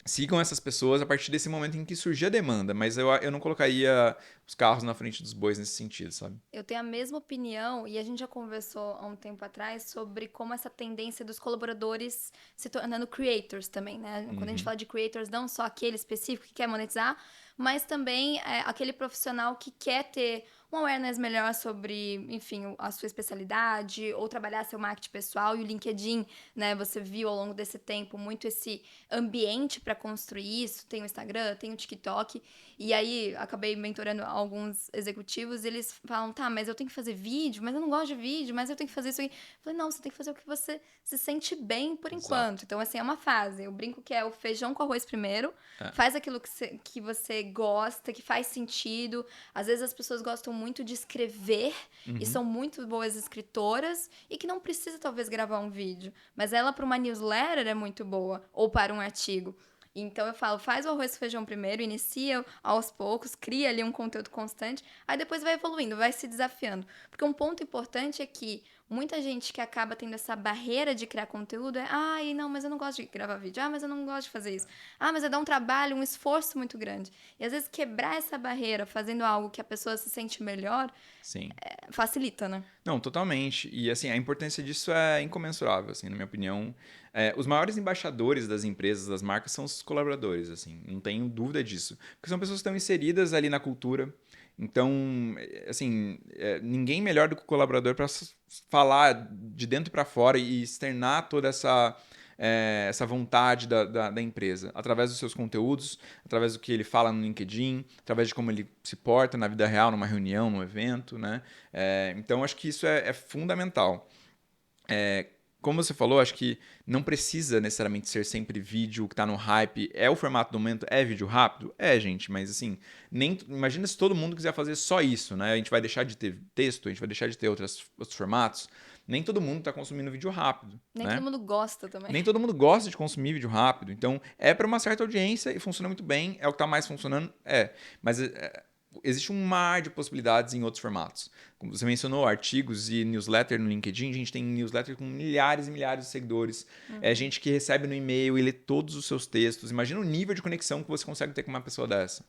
S2: sigam essas pessoas a partir desse momento em que surgir a demanda, mas eu não colocaria os carros na frente dos bois nesse sentido, sabe?
S1: Eu tenho a mesma opinião e a gente já conversou há um tempo atrás sobre como essa tendência dos colaboradores se tornando creators também, né? Quando a gente fala de creators, não só aquele específico que quer monetizar, mas também aquele profissional que quer ter um awareness melhor sobre, enfim, a sua especialidade ou trabalhar seu marketing pessoal. E o LinkedIn, né? Você viu ao longo desse tempo muito esse ambiente para construir isso. Tem o Instagram, tem o TikTok. E aí, acabei mentorando alguns executivos e eles falam, tá, mas eu tenho que fazer vídeo, mas eu não gosto de vídeo, mas eu tenho que fazer isso aqui. Eu falei, não, você tem que fazer o que você se sente bem por enquanto. Então, assim, é uma fase. Eu brinco que é o feijão com arroz primeiro. Faz aquilo que você gosta, que faz sentido. Às vezes as pessoas gostam muito de escrever e são muito boas escritoras e que não precisa, talvez, gravar um vídeo. Mas ela, para uma newsletter, é muito boa. Ou para um artigo. Então eu falo, faz o arroz com feijão primeiro, inicia aos poucos, cria ali um conteúdo constante, aí depois vai evoluindo, vai se desafiando. Porque um ponto importante é que muita gente que acaba tendo essa barreira de criar conteúdo não, mas eu não gosto de gravar vídeo, mas eu não gosto de fazer isso. Mas dá um trabalho, um esforço muito grande. E às vezes quebrar essa barreira fazendo algo que a pessoa se sente melhor,
S2: Sim.
S1: Facilita, né?
S2: Não, totalmente. E assim, a importância disso é incomensurável, assim, na minha opinião. Os maiores embaixadores das empresas, das marcas, são os colaboradores, assim, não tenho dúvida disso. Porque são pessoas que estão inseridas ali na cultura. Então, assim, ninguém melhor do que o colaborador para falar de dentro para fora e externar toda essa vontade da empresa, através dos seus conteúdos, através do que ele fala no LinkedIn, através de como ele se porta na vida real, numa reunião, num evento, né? Então, acho que isso é fundamental. Como você falou, acho que não precisa necessariamente ser sempre vídeo que está no hype. É o formato do momento? É vídeo rápido? Gente, mas assim, imagina se todo mundo quiser fazer só isso, né? A gente vai deixar de ter texto, a gente vai deixar de ter outros formatos. Nem todo mundo está consumindo vídeo rápido.
S1: Nem
S2: né?
S1: todo mundo gosta também.
S2: Nem todo mundo gosta de consumir vídeo rápido. Então, para uma certa audiência e funciona muito bem. É o que está mais funcionando? Mas existe um mar de possibilidades em outros formatos. Como você mencionou, artigos e newsletter no LinkedIn. A gente tem newsletter com milhares e milhares de seguidores. É gente que recebe no e-mail e lê todos os seus textos. Imagina o nível de conexão que você consegue ter com uma pessoa dessa.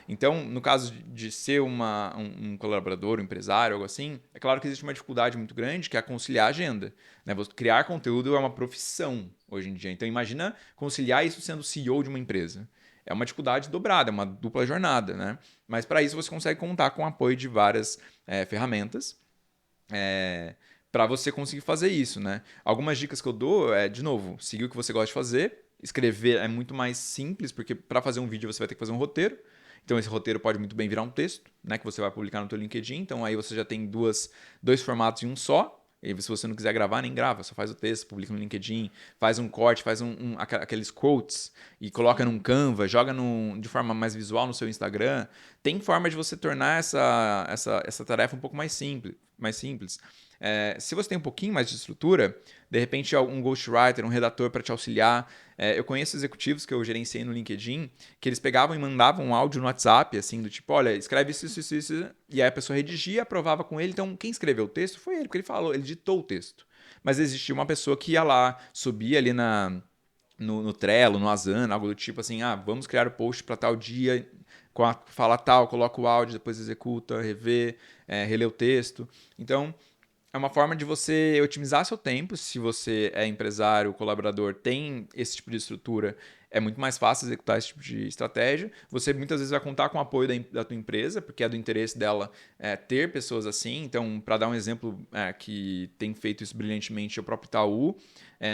S2: Então, no caso de ser um colaborador, um empresário, algo assim, é claro que existe uma dificuldade muito grande, que é conciliar a agenda. Né? Criar conteúdo é uma profissão hoje em dia. Então, imagina conciliar isso sendo CEO de uma empresa. É uma dificuldade dobrada, é uma dupla jornada. Né? Mas, para isso, você consegue contar com o apoio de várias ferramentas para você conseguir fazer isso. Né? Algumas dicas que eu dou de novo, seguir o que você gosta de fazer. Escrever é muito mais simples, porque para fazer um vídeo você vai ter que fazer um roteiro. Então, esse roteiro pode muito bem virar um texto, né, que você vai publicar no teu LinkedIn. Então, aí você já tem dois formatos em um só. E se você não quiser gravar, nem grava. Só faz o texto, publica no LinkedIn, faz um corte, faz aqueles quotes e coloca num Canva, joga de forma mais visual no seu Instagram. Tem forma de você tornar essa tarefa um pouco mais simples. Se você tem um pouquinho mais de estrutura, de repente um ghostwriter, um redator para te auxiliar. Eu conheço executivos que eu gerenciei no LinkedIn, que eles pegavam e mandavam um áudio no WhatsApp, assim, do tipo, olha, escreve isso, e aí a pessoa redigia, aprovava com ele. Então, quem escreveu o texto foi ele, porque ele falou, ele ditou o texto. Mas existia uma pessoa que ia lá, subia ali no Trello, no Asana, algo do tipo assim, vamos criar o post para tal dia, fala tal, coloca o áudio, depois executa, revê, relê o texto. Então, é uma forma de você otimizar seu tempo. Se você é empresário, colaborador, tem esse tipo de estrutura, é muito mais fácil executar esse tipo de estratégia. Você muitas vezes vai contar com o apoio da tua empresa, porque é do interesse dela ter pessoas assim. Então, para dar um exemplo que tem feito isso brilhantemente, é o próprio Itaú.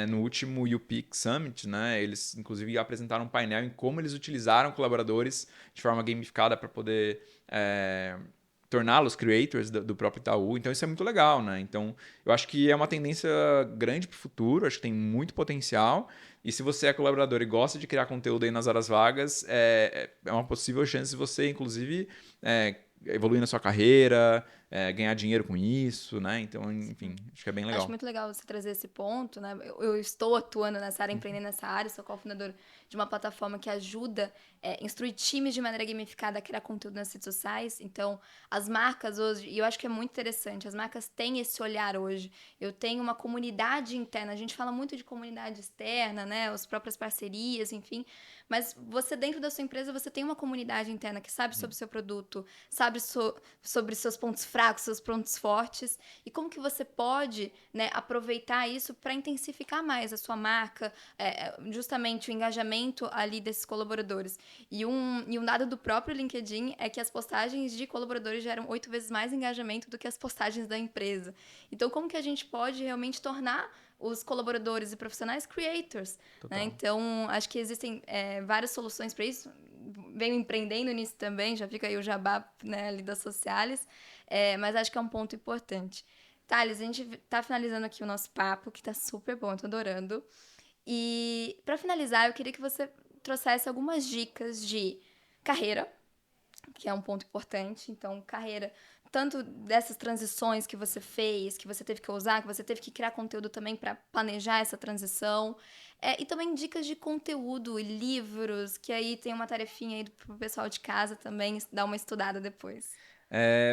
S2: No último UPIC Summit, né, eles inclusive apresentaram um painel em como eles utilizaram colaboradores de forma gamificada para poder torná-los creators do próprio Itaú. Então, isso é muito legal, né? Então, eu acho que é uma tendência grande para o futuro, acho que tem muito potencial. E se você é colaborador e gosta de criar conteúdo aí nas horas vagas, é uma possível chance de você, inclusive, evoluir na sua carreira, ganhar dinheiro com isso, né? Então, enfim, acho que é bem
S1: Acho
S2: legal.
S1: muito legal você trazer esse ponto, né? Eu estou atuando nessa área, empreendendo nessa área, sou cofundadora de uma plataforma que ajuda instruir times de maneira gamificada a criar conteúdo nas redes sociais. Então, as marcas hoje, e eu acho que é muito interessante, as marcas têm esse olhar hoje. Eu tenho uma comunidade interna, a gente fala muito de comunidade externa, né? As próprias parcerias, enfim. Mas você, dentro da sua empresa, você tem uma comunidade interna que sabe sobre o seu produto, sabe sobre seus pontos fracos, seus pontos fortes, e como que você pode, né, aproveitar isso para intensificar mais a sua marca, justamente o engajamento ali desses colaboradores. E um dado do próprio LinkedIn é que as postagens de colaboradores geram 8 vezes mais engajamento do que as postagens da empresa. Então, como que a gente pode realmente tornar os colaboradores e profissionais creators, né?
S2: Total.
S1: Então, acho que existem várias soluções para isso. Venho empreendendo nisso também, já fica aí o jabá, né, ali das sociais, mas acho que é um ponto importante. Thales, a gente tá finalizando aqui o nosso papo, que tá super bom, eu tô adorando. E para finalizar, eu queria que você trouxesse algumas dicas de carreira, que é um ponto importante. Então, carreira, tanto dessas transições que você fez, que você teve que usar, que você teve que criar conteúdo também para planejar essa transição. E também dicas de conteúdo, livros, que aí tem uma tarefinha aí pro pessoal de casa também dar uma estudada depois.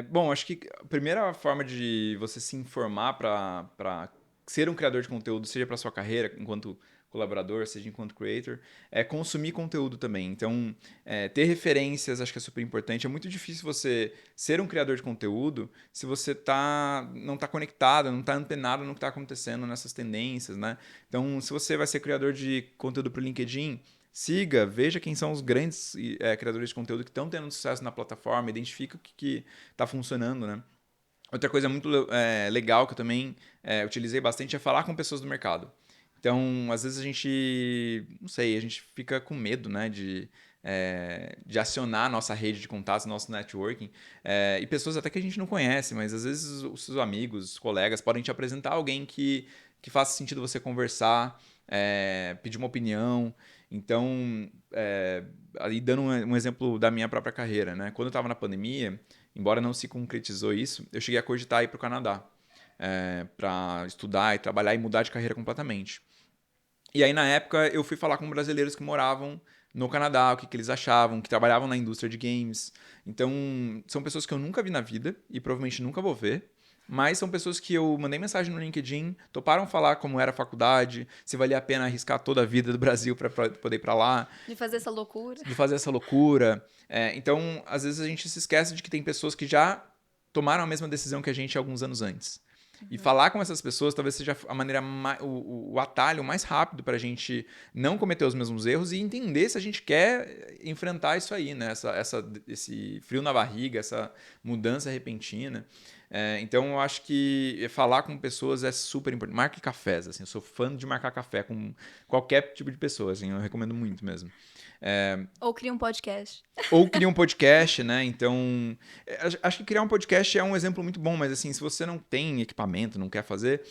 S2: Bom, acho que a primeira forma de você se informar para ser um criador de conteúdo, seja para sua carreira enquanto colaborador, seja enquanto creator, é consumir conteúdo também. Então, ter referências acho que é super importante. É muito difícil você ser um criador de conteúdo se você não está conectado, não está antenado no que está acontecendo nessas tendências, né? Então, se você vai ser criador de conteúdo para o LinkedIn, siga, veja quem são os grandes criadores de conteúdo que estão tendo sucesso na plataforma, identifique o que está funcionando, né? Outra coisa muito legal que eu também utilizei bastante é falar com pessoas do mercado. Então, às vezes a gente, não sei, a gente fica com medo, né, de acionar a nossa rede de contatos, nosso networking, e pessoas até que a gente não conhece, mas às vezes os seus amigos, os colegas podem te apresentar alguém que faça sentido você conversar, pedir uma opinião. Então, aí dando um exemplo da minha própria carreira, né? Quando eu estava na pandemia, embora não se concretizou isso, eu cheguei a cogitar ir para o Canadá para estudar e trabalhar e mudar de carreira completamente. E aí, na época, eu fui falar com brasileiros que moravam no Canadá, o que eles achavam, que trabalhavam na indústria de games. Então, são pessoas que eu nunca vi na vida e provavelmente nunca vou ver. Mas são pessoas que eu mandei mensagem no LinkedIn, toparam falar como era a faculdade, se valia a pena arriscar toda a vida do Brasil para poder ir para lá,
S1: De fazer essa loucura.
S2: de fazer essa loucura. Então, às vezes a gente se esquece de que tem pessoas que já tomaram a mesma decisão que a gente alguns anos antes. E falar com essas pessoas talvez seja a maneira o atalho mais rápido para a gente não cometer os mesmos erros e entender se a gente quer enfrentar isso aí, né? Esse frio na barriga, essa mudança repentina. Então eu acho que falar com pessoas é super importante. Marque cafés, assim, eu sou fã de marcar café com qualquer tipo de pessoa, assim, eu recomendo muito mesmo.
S1: Ou cria um podcast.
S2: Ou cria um podcast, né? Então, acho que criar um podcast é um exemplo muito bom, mas assim, se você não tem equipamento, não quer fazer,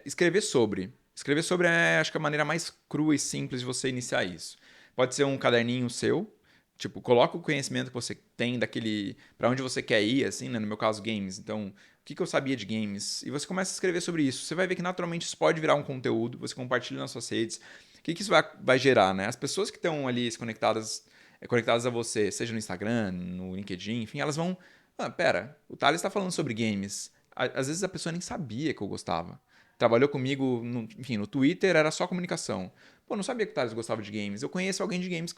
S2: escrever sobre. Escrever sobre acho que a maneira mais crua e simples de você iniciar isso. Pode ser um caderninho seu, tipo, coloca o conhecimento que você tem daquele, para onde você quer ir, assim, né? No meu caso, games. Então, o que eu sabia de games? E você começa a escrever sobre isso. Você vai ver que naturalmente isso pode virar um conteúdo, você compartilha nas suas redes. O que isso vai gerar, né? As pessoas que estão ali conectadas a você, seja no Instagram, no LinkedIn, enfim, elas vão... pera, o Thales está falando sobre games. Às vezes a pessoa nem sabia que eu gostava. Trabalhou comigo, enfim, no Twitter era só comunicação. Pô, não sabia que o Thales gostava de games. Eu conheço alguém de games,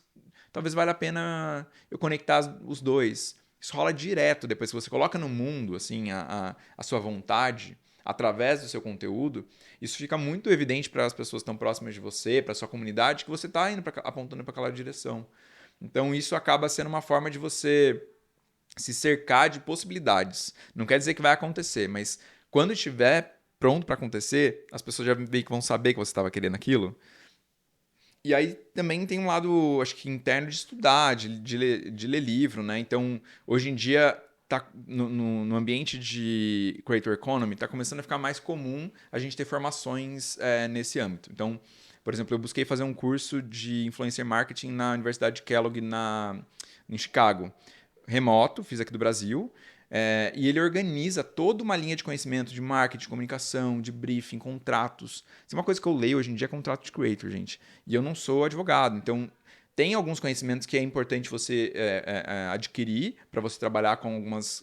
S2: talvez valha a pena eu conectar os dois. Isso rola direto, depois que você coloca no mundo, assim, a sua vontade, através do seu conteúdo, isso fica muito evidente para as pessoas que estão próximas de você, para a sua comunidade, que você está apontando para aquela direção. Então, isso acaba sendo uma forma de você se cercar de possibilidades. Não quer dizer que vai acontecer, mas quando estiver pronto para acontecer, as pessoas já meio que vão saber que você estava querendo aquilo. E aí também tem um lado, acho que interno de estudar, de ler livro, né? Então, hoje em dia, tá no ambiente de Creator Economy, está começando a ficar mais comum a gente ter formações nesse âmbito. Então, por exemplo, eu busquei fazer um curso de Influencer Marketing na Universidade de Kellogg em Chicago. Remoto, fiz aqui do Brasil. E ele organiza toda uma linha de conhecimento de marketing, de comunicação, de briefing, contratos. Isso é uma coisa que eu leio hoje em dia, é contrato de creator, gente. E eu não sou advogado, então tem alguns conhecimentos que é importante você adquirir para você trabalhar com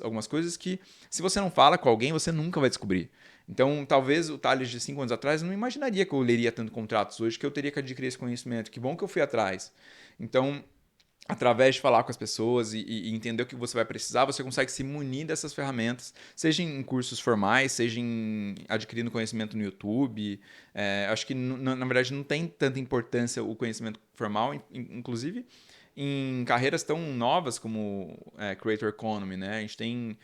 S2: algumas coisas que, se você não fala com alguém, você nunca vai descobrir. Então, talvez o Thales de 5 anos atrás não imaginaria que eu leria tanto contratos hoje, que eu teria que adquirir esse conhecimento. Que bom que eu fui atrás. Então, através de falar com as pessoas e entender o que você vai precisar, você consegue se munir dessas ferramentas, seja em cursos formais, seja adquirindo conhecimento no YouTube. Acho que, na verdade, não tem tanta importância o conhecimento formal, inclusive em carreiras tão novas como Creator Economy, né? A gente tem...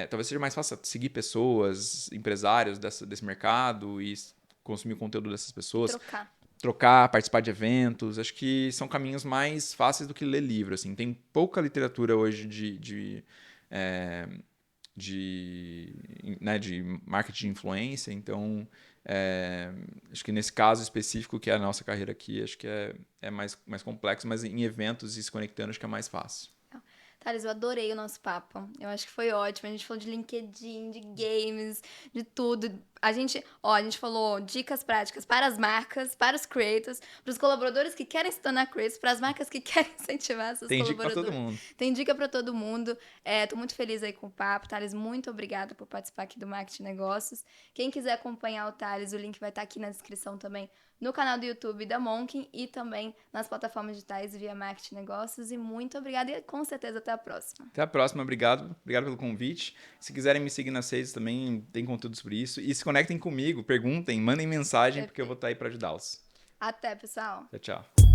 S2: talvez seja mais fácil seguir pessoas, empresários desse mercado e consumir o conteúdo dessas pessoas. Trocar, participar de eventos, acho que são caminhos mais fáceis do que ler livro, assim. Tem pouca literatura hoje de marketing de influência, então acho que nesse caso específico, que é a nossa carreira aqui, acho que é mais complexo, mas em eventos e se conectando, acho que é mais fácil.
S1: Thales, eu adorei o nosso papo. Eu acho que foi ótimo. A gente falou de LinkedIn, de games, de tudo. A gente falou dicas práticas para as marcas, para os creators, para os colaboradores que querem se tornar creators, para as marcas que querem incentivar seus
S2: Tem dica para
S1: colaboradores.
S2: todo mundo.
S1: Tem dica para todo mundo. Tô muito feliz aí com o papo. Thales, muito obrigada por participar aqui do Marketing Negócios. Quem quiser acompanhar o Thales, o link vai estar aqui na descrição também, no canal do YouTube da Monkin e também nas plataformas digitais via Marketing Negócios. E muito obrigada e com certeza até a próxima.
S2: Até a próxima, obrigado. Obrigado pelo convite. Se quiserem me seguir nas redes também, tem conteúdo sobre isso. E se conectem comigo, perguntem, mandem mensagem, porque eu vou estar aí para ajudá-los.
S1: Até, pessoal.
S2: Tchau, tchau.